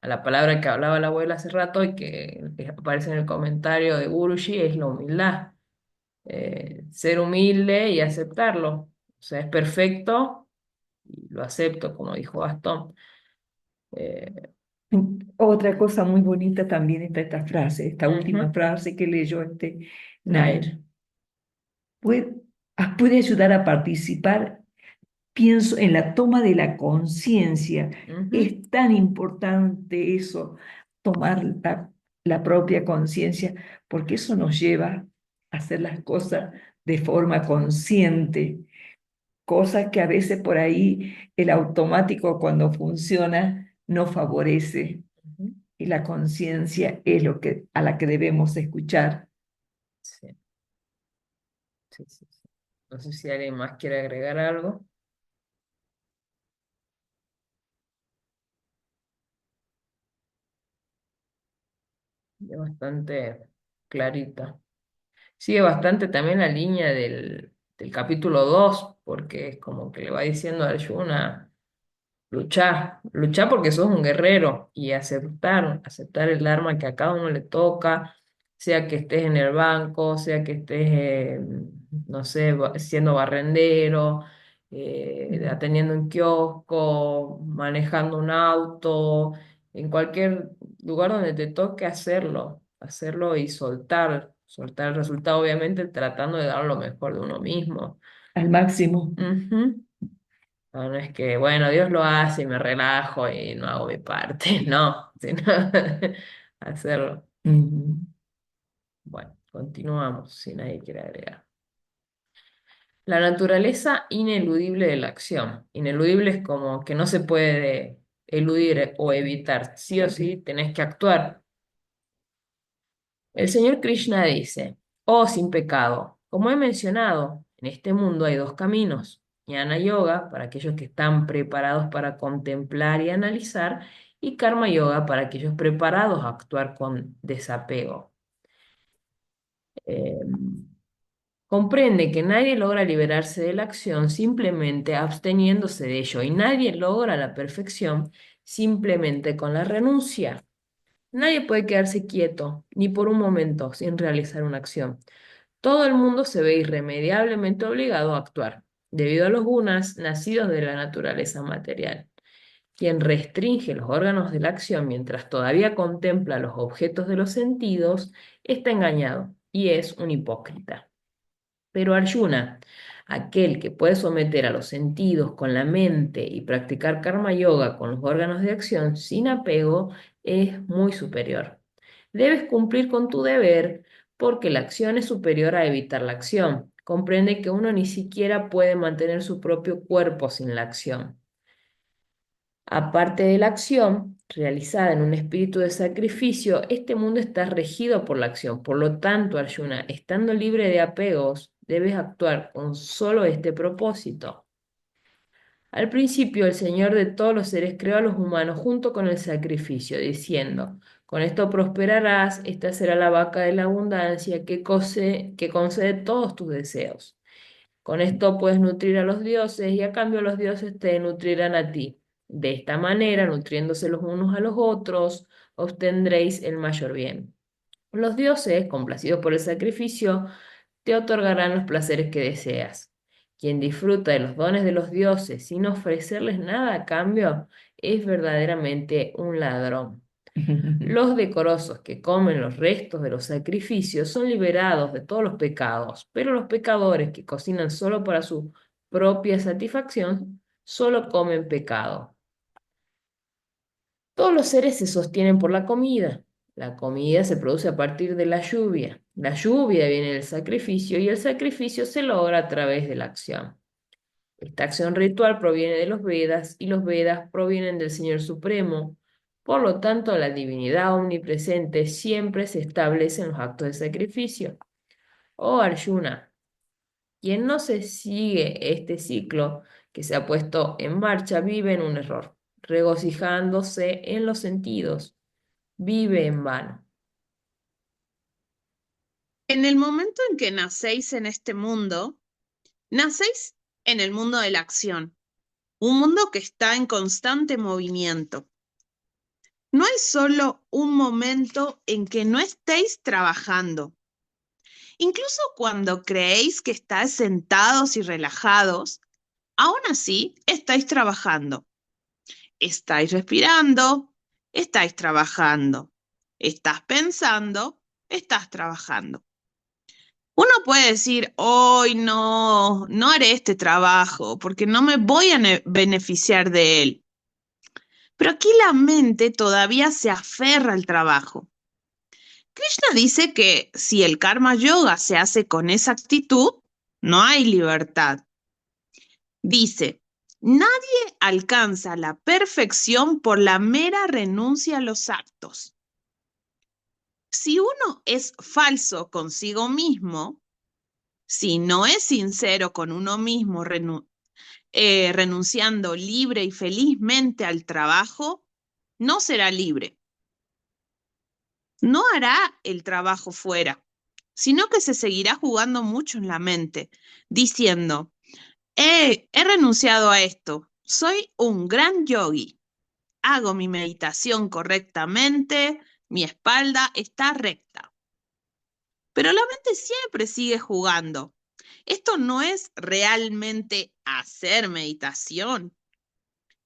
la palabra que hablaba la abuela hace rato y que aparece en el comentario de Guruji, es la humildad. Ser humilde y aceptarlo. O sea, es perfecto y lo acepto, como dijo Gastón. Eh, Otra cosa muy bonita también está esta frase, esta última ujú, frase que leyó Nair. Nair. Puede ayudar a participar. Pienso en la toma de la conciencia. Ujú, Es tan importante eso, tomar la propia conciencia, porque eso nos lleva a hacer las cosas de forma consciente, cosas que a veces por ahí el automático cuando funciona no favorece. ujú. Y la conciencia es lo que, a la que debemos escuchar. Sí, sí, sí, sí. No sé si alguien más quiere agregar algo. Es bastante clarita. Sigue bastante también la línea del capítulo 2 porque es como que le va diciendo a Arjuna. Luchar porque sos un guerrero y aceptar el arma que a cada uno le toca, sea que estés en el banco, sea que estés, no sé, siendo barrendero, atendiendo un kiosco, manejando un auto, en cualquier lugar donde te toque hacerlo y soltar el resultado, obviamente tratando de dar lo mejor de uno mismo. Al máximo. Ujú. No, no es que, bueno, Dios lo hace y me relajo y no hago mi parte, no, sino hacerlo. Ujú. Bueno, continuamos, si nadie quiere agregar. La naturaleza ineludible de la acción. Ineludible es como que no se puede eludir o evitar, sí o sí tenés que actuar. El Señor Krishna dice, oh sin pecado, como he mencionado, en este mundo hay dos caminos, Jnana Yoga para aquellos que están preparados para contemplar y analizar, y Karma Yoga para aquellos preparados a actuar con desapego. Eh, Comprende que nadie logra liberarse de la acción simplemente absteniéndose de ello, y nadie logra la perfección simplemente con la renuncia. Nadie puede quedarse quieto, ni por un momento, sin realizar una acción. Todo el mundo se ve irremediablemente obligado a actuar, debido a los gunas nacidos de la naturaleza material. Quien restringe los órganos de la acción mientras todavía contempla los objetos de los sentidos, está engañado y es un hipócrita. Pero Arjuna, aquel que puede someter a los sentidos con la mente y practicar karma yoga con los órganos de acción sin apego, es muy superior. Debes cumplir con tu deber porque la acción es superior a evitar la acción. Comprende que uno ni siquiera puede mantener su propio cuerpo sin la acción. Aparte de la acción, realizada en un espíritu de sacrificio, este mundo está regido por la acción. Por lo tanto, Arjuna, estando libre de apegos, debes actuar con solo este propósito. Al principio, el Señor de todos los seres creó a los humanos junto con el sacrificio, diciendo, con esto prosperarás, esta será la vaca de la abundancia que concede todos tus deseos. Con esto puedes nutrir a los dioses y a cambio los dioses te nutrirán a ti. De esta manera, nutriéndose los unos a los otros, obtendréis el mayor bien. Los dioses, complacidos por el sacrificio, te otorgarán los placeres que deseas. Quien disfruta de los dones de los dioses sin ofrecerles nada a cambio es verdaderamente un ladrón. Los decorosos que comen los restos de los sacrificios son liberados de todos los pecados, pero los pecadores que cocinan solo para su propia satisfacción, solo comen pecado. Todos los seres se sostienen por la comida. La comida se produce a partir de la lluvia. La lluvia viene del sacrificio y el sacrificio se logra a través de la acción. Esta acción ritual proviene de los Vedas y los Vedas provienen del Señor Supremo. Por lo tanto, la divinidad omnipresente siempre se establece en los actos de sacrificio. Oh Arjuna, quien no se sigue este ciclo que se ha puesto en marcha vive en un error, regocijándose en los sentidos, vive en vano. En el momento en que nacéis en este mundo, nacéis en el mundo de la acción, un mundo que está en constante movimiento. No hay solo un momento en que no estéis trabajando. Incluso cuando creéis que estáis sentados y relajados, aún así estáis trabajando. Estáis respirando, estáis trabajando. Estás pensando, estás trabajando. Uno puede decir, hoy no haré este trabajo porque no me voy a beneficiar de él. Pero aquí la mente todavía se aferra al trabajo. Krishna dice que si el karma yoga se hace con esa actitud, no hay libertad. Dice, nadie alcanza la perfección por la mera renuncia a los actos. Si uno es falso consigo mismo, si no es sincero con uno mismo, renunciando libre y felizmente al trabajo, no será libre. No hará el trabajo fuera, sino que se seguirá jugando mucho en la mente, diciendo, he renunciado a esto, soy un gran yogi, hago mi meditación correctamente, mi espalda está recta. Pero la mente siempre sigue jugando. Esto no es realmente hacer meditación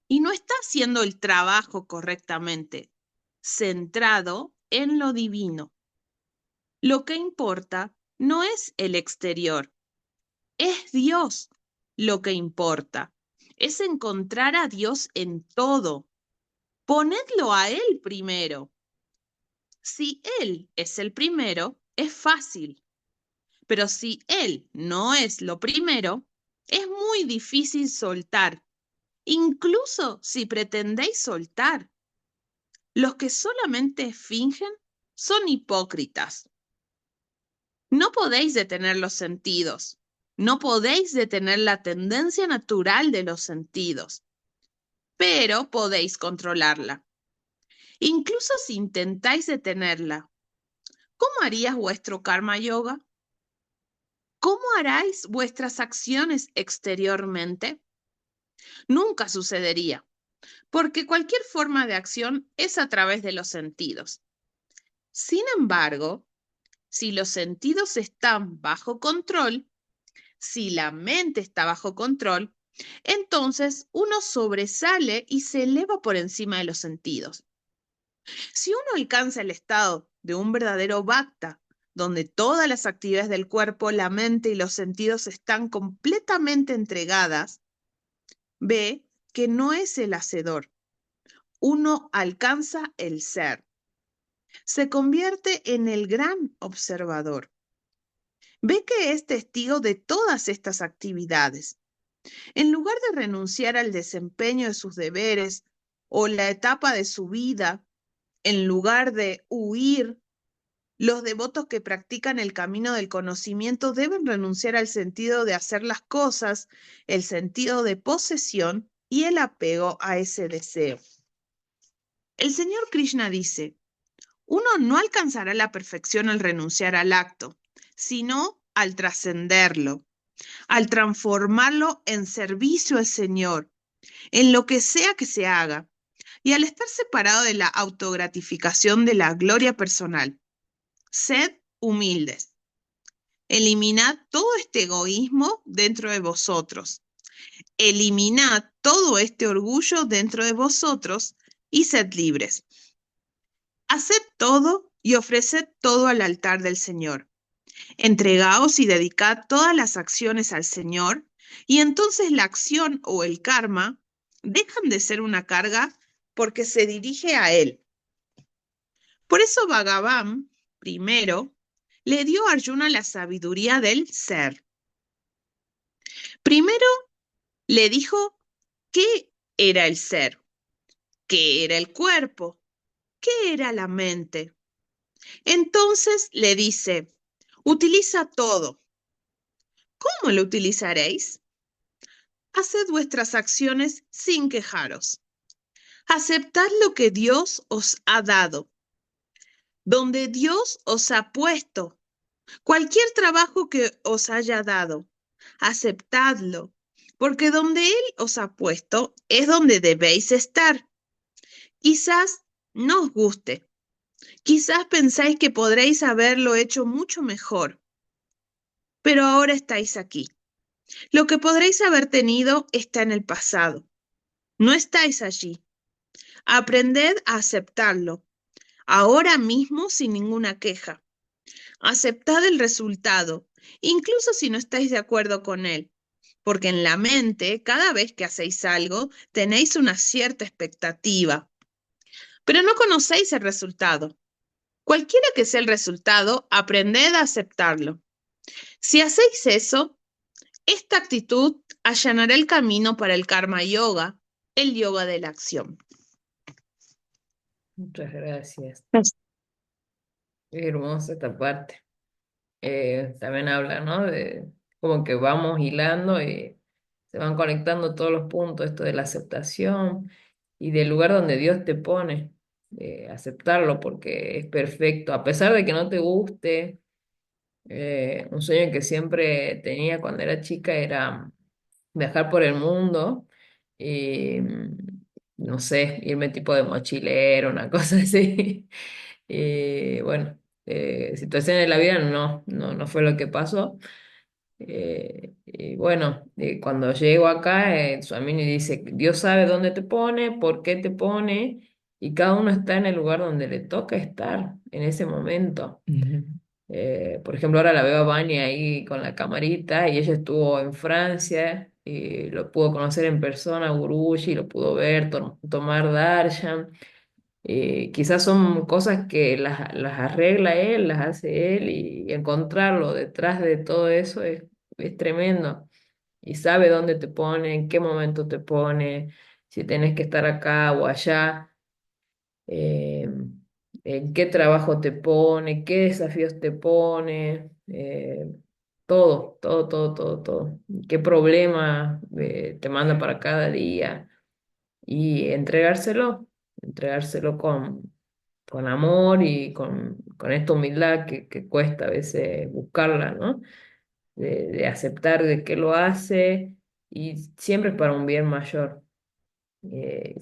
y no está haciendo el trabajo correctamente, centrado en lo divino. Lo que importa no es el exterior, es Dios lo que importa. Es encontrar a Dios en todo. Ponedlo a Él primero. Si Él es el primero, es fácil. Pero si Él no es lo primero, es muy difícil soltar, incluso si pretendéis soltar. Los que solamente fingen son hipócritas. No podéis detener los sentidos, no podéis detener la tendencia natural de los sentidos, pero podéis controlarla. Incluso si intentáis detenerla, ¿cómo harías vuestro karma yoga? ¿Cómo haráis vuestras acciones exteriormente? Nunca sucedería, porque cualquier forma de acción es a través de los sentidos. Sin embargo, si los sentidos están bajo control, si la mente está bajo control, entonces uno sobresale y se eleva por encima de los sentidos. Si uno alcanza el estado de un verdadero bhakta, donde todas las actividades del cuerpo, la mente y los sentidos están completamente entregadas, ve que no es el hacedor. Uno alcanza el ser. Se convierte en el gran observador. Ve que es testigo de todas estas actividades. En lugar de renunciar al desempeño de sus deberes o la etapa de su vida, en lugar de huir, los devotos que practican el camino del conocimiento deben renunciar al sentido de hacer las cosas, el sentido de posesión y el apego a ese deseo. El Señor Krishna dice, uno no alcanzará la perfección al renunciar al acto, sino al trascenderlo, al transformarlo en servicio al Señor, en lo que sea que se haga, y al estar separado de la autogratificación de la gloria personal. Sed humildes. Eliminad todo este egoísmo dentro de vosotros. Eliminad todo este orgullo dentro de vosotros y sed libres. Haced todo y ofreced todo al altar del Señor. Entregaos y dedicad todas las acciones al Señor Y entonces la acción o el karma dejan de ser una carga porque se dirige a él. Por eso Bhagavan, primero, le dio a Arjuna la sabiduría del ser. Primero le dijo qué era el ser, qué era el cuerpo, qué era la mente. Entonces le dice, utiliza todo. ¿Cómo lo utilizaréis? Haced vuestras acciones sin quejaros. Aceptad lo que Dios os ha dado, donde Dios os ha puesto. Cualquier trabajo que os haya dado, aceptadlo, porque donde Él os ha puesto es donde debéis estar. Quizás no os guste, quizás pensáis que podréis haberlo hecho mucho mejor, pero ahora estáis aquí. Lo que podréis haber tenido está en el pasado. No estáis allí. Aprended a aceptarlo, ahora mismo sin ninguna queja. Aceptad el resultado, incluso si no estáis de acuerdo con él, porque en la mente, cada vez que hacéis algo, tenéis una cierta expectativa, pero no conocéis el resultado. Cualquiera que sea el resultado, aprended a aceptarlo. Si hacéis eso, esta actitud allanará el camino para el karma yoga, el yoga de la acción. Muchas gracias. Pues, Es hermosa esta parte. También habla, ¿no? De como que vamos hilando y se van conectando todos los puntos, esto de la aceptación y del lugar donde Dios te pone, aceptarlo porque es perfecto, a pesar de que no te guste. Un sueño que siempre tenía cuando era chica era viajar por el mundo y, no sé, irme tipo de mochilero, una cosa así. Y bueno, situaciones de la vida no fue lo que pasó. Y bueno, cuando llego acá, Swamini dice, Dios sabe dónde te pone, por qué te pone, y cada uno está en el lugar donde le toca estar en ese momento. Ujú. Por ejemplo, ahora la veo a Vani ahí con la camarita y ella estuvo en Francia y lo pudo conocer en persona, Guruji, lo pudo ver, tomar darshan. Quizás son cosas que las arregla él, las hace él y encontrarlo detrás de todo eso es tremendo. Y sabe dónde te pone, en qué momento te pone, si tenés que estar acá o allá, eh, en qué trabajo te pone, qué desafíos te pone, todo. Qué problema te manda para cada día y entregárselo con amor y con esta humildad que cuesta a veces buscarla, ¿no? De aceptar de que lo hace y siempre es para un bien mayor.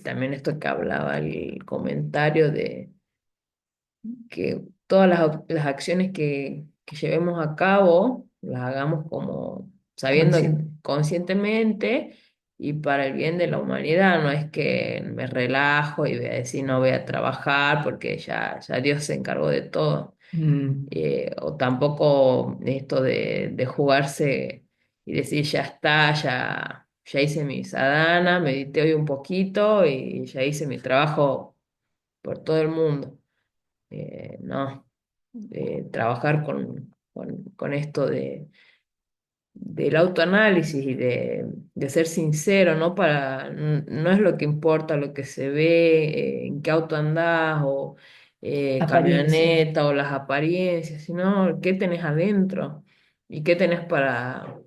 También esto que hablaba el comentario de que todas las acciones que llevemos a cabo las hagamos como sabiendo Consciente. conscientemente y para el bien de la humanidad. No es que me relajo y voy a decir no voy a trabajar porque ya Dios se encargó de todo. Mm. O tampoco esto de jugarse y decir ya está, ya hice mi sadhana, medité hoy un poquito y ya hice mi trabajo por todo el mundo. No, trabajar con esto del autoanálisis y de ser sincero, ¿no? No es lo que importa lo que se ve, en qué auto andás o Apariencia. camioneta o las apariencias, sino qué tenés adentro y qué tenés para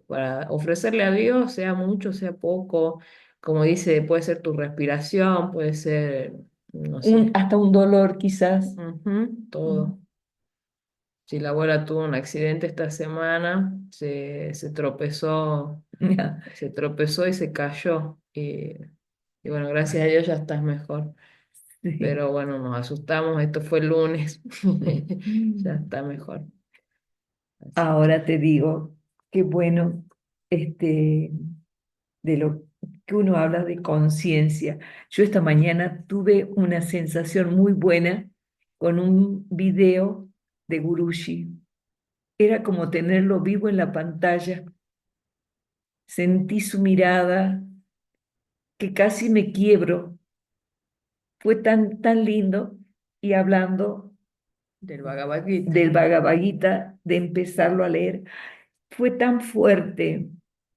ofrecerle a Dios, sea mucho, sea poco. Como dice, puede ser tu respiración, puede ser, no sé, Hasta un dolor quizás. ujú, todo. Mm. Si la abuela tuvo un accidente esta semana, se tropezó, Ya. se tropezó y se cayó. Y bueno, gracias a Dios ya estás mejor. Sí. Pero bueno, nos asustamos, esto fue el lunes. Ya Mm. está mejor. Así que Ahora te digo, qué bueno, de lo que uno habla de conciencia. Yo esta mañana tuve una sensación muy buena con un video de Guruji. Era como tenerlo vivo en la pantalla. sentí su mirada que casi me quiebro. Fue tan, tan lindo y hablando Del Bhagavad Gita. del Bhagavad Gita, de empezarlo a leer, fue tan fuerte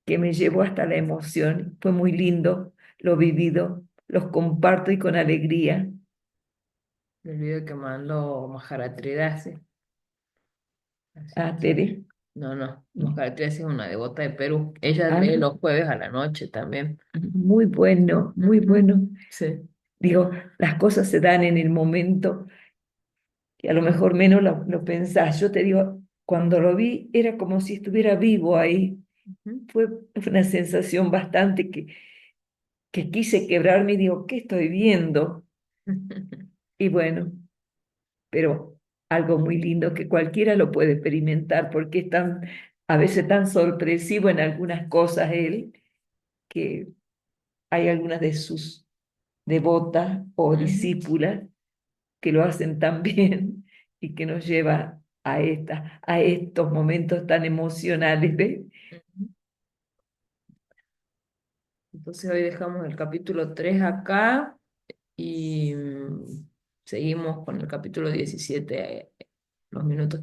que me llevó hasta la emoción. Fue muy lindo lo vivido, los comparto y con alegría. El video que mandó Maharatri Dasi. Así Ah, que, Tere. no, no, Maharatri Dasi es una devota de Perú. Ella Ah, lee los jueves a la noche también. muy bueno, muy Ujú. bueno. Sí. Digo, las cosas se dan en el momento que a lo mejor menos lo pensás. Yo te digo, cuando lo vi era como si estuviera vivo ahí. Ujú. Fue una sensación bastante que quise quebrarme y digo, ¿qué estoy viendo? Y bueno, pero algo muy lindo que cualquiera lo puede experimentar porque es tan, a veces tan sorpresivo en algunas cosas él, que hay algunas de sus devotas o Ujú. discípulas que lo hacen tan bien y que nos lleva a estos momentos tan emocionales, ¿ves? Ujú. Entonces hoy dejamos el capítulo 3 acá y seguimos con el capítulo 17 los minutos que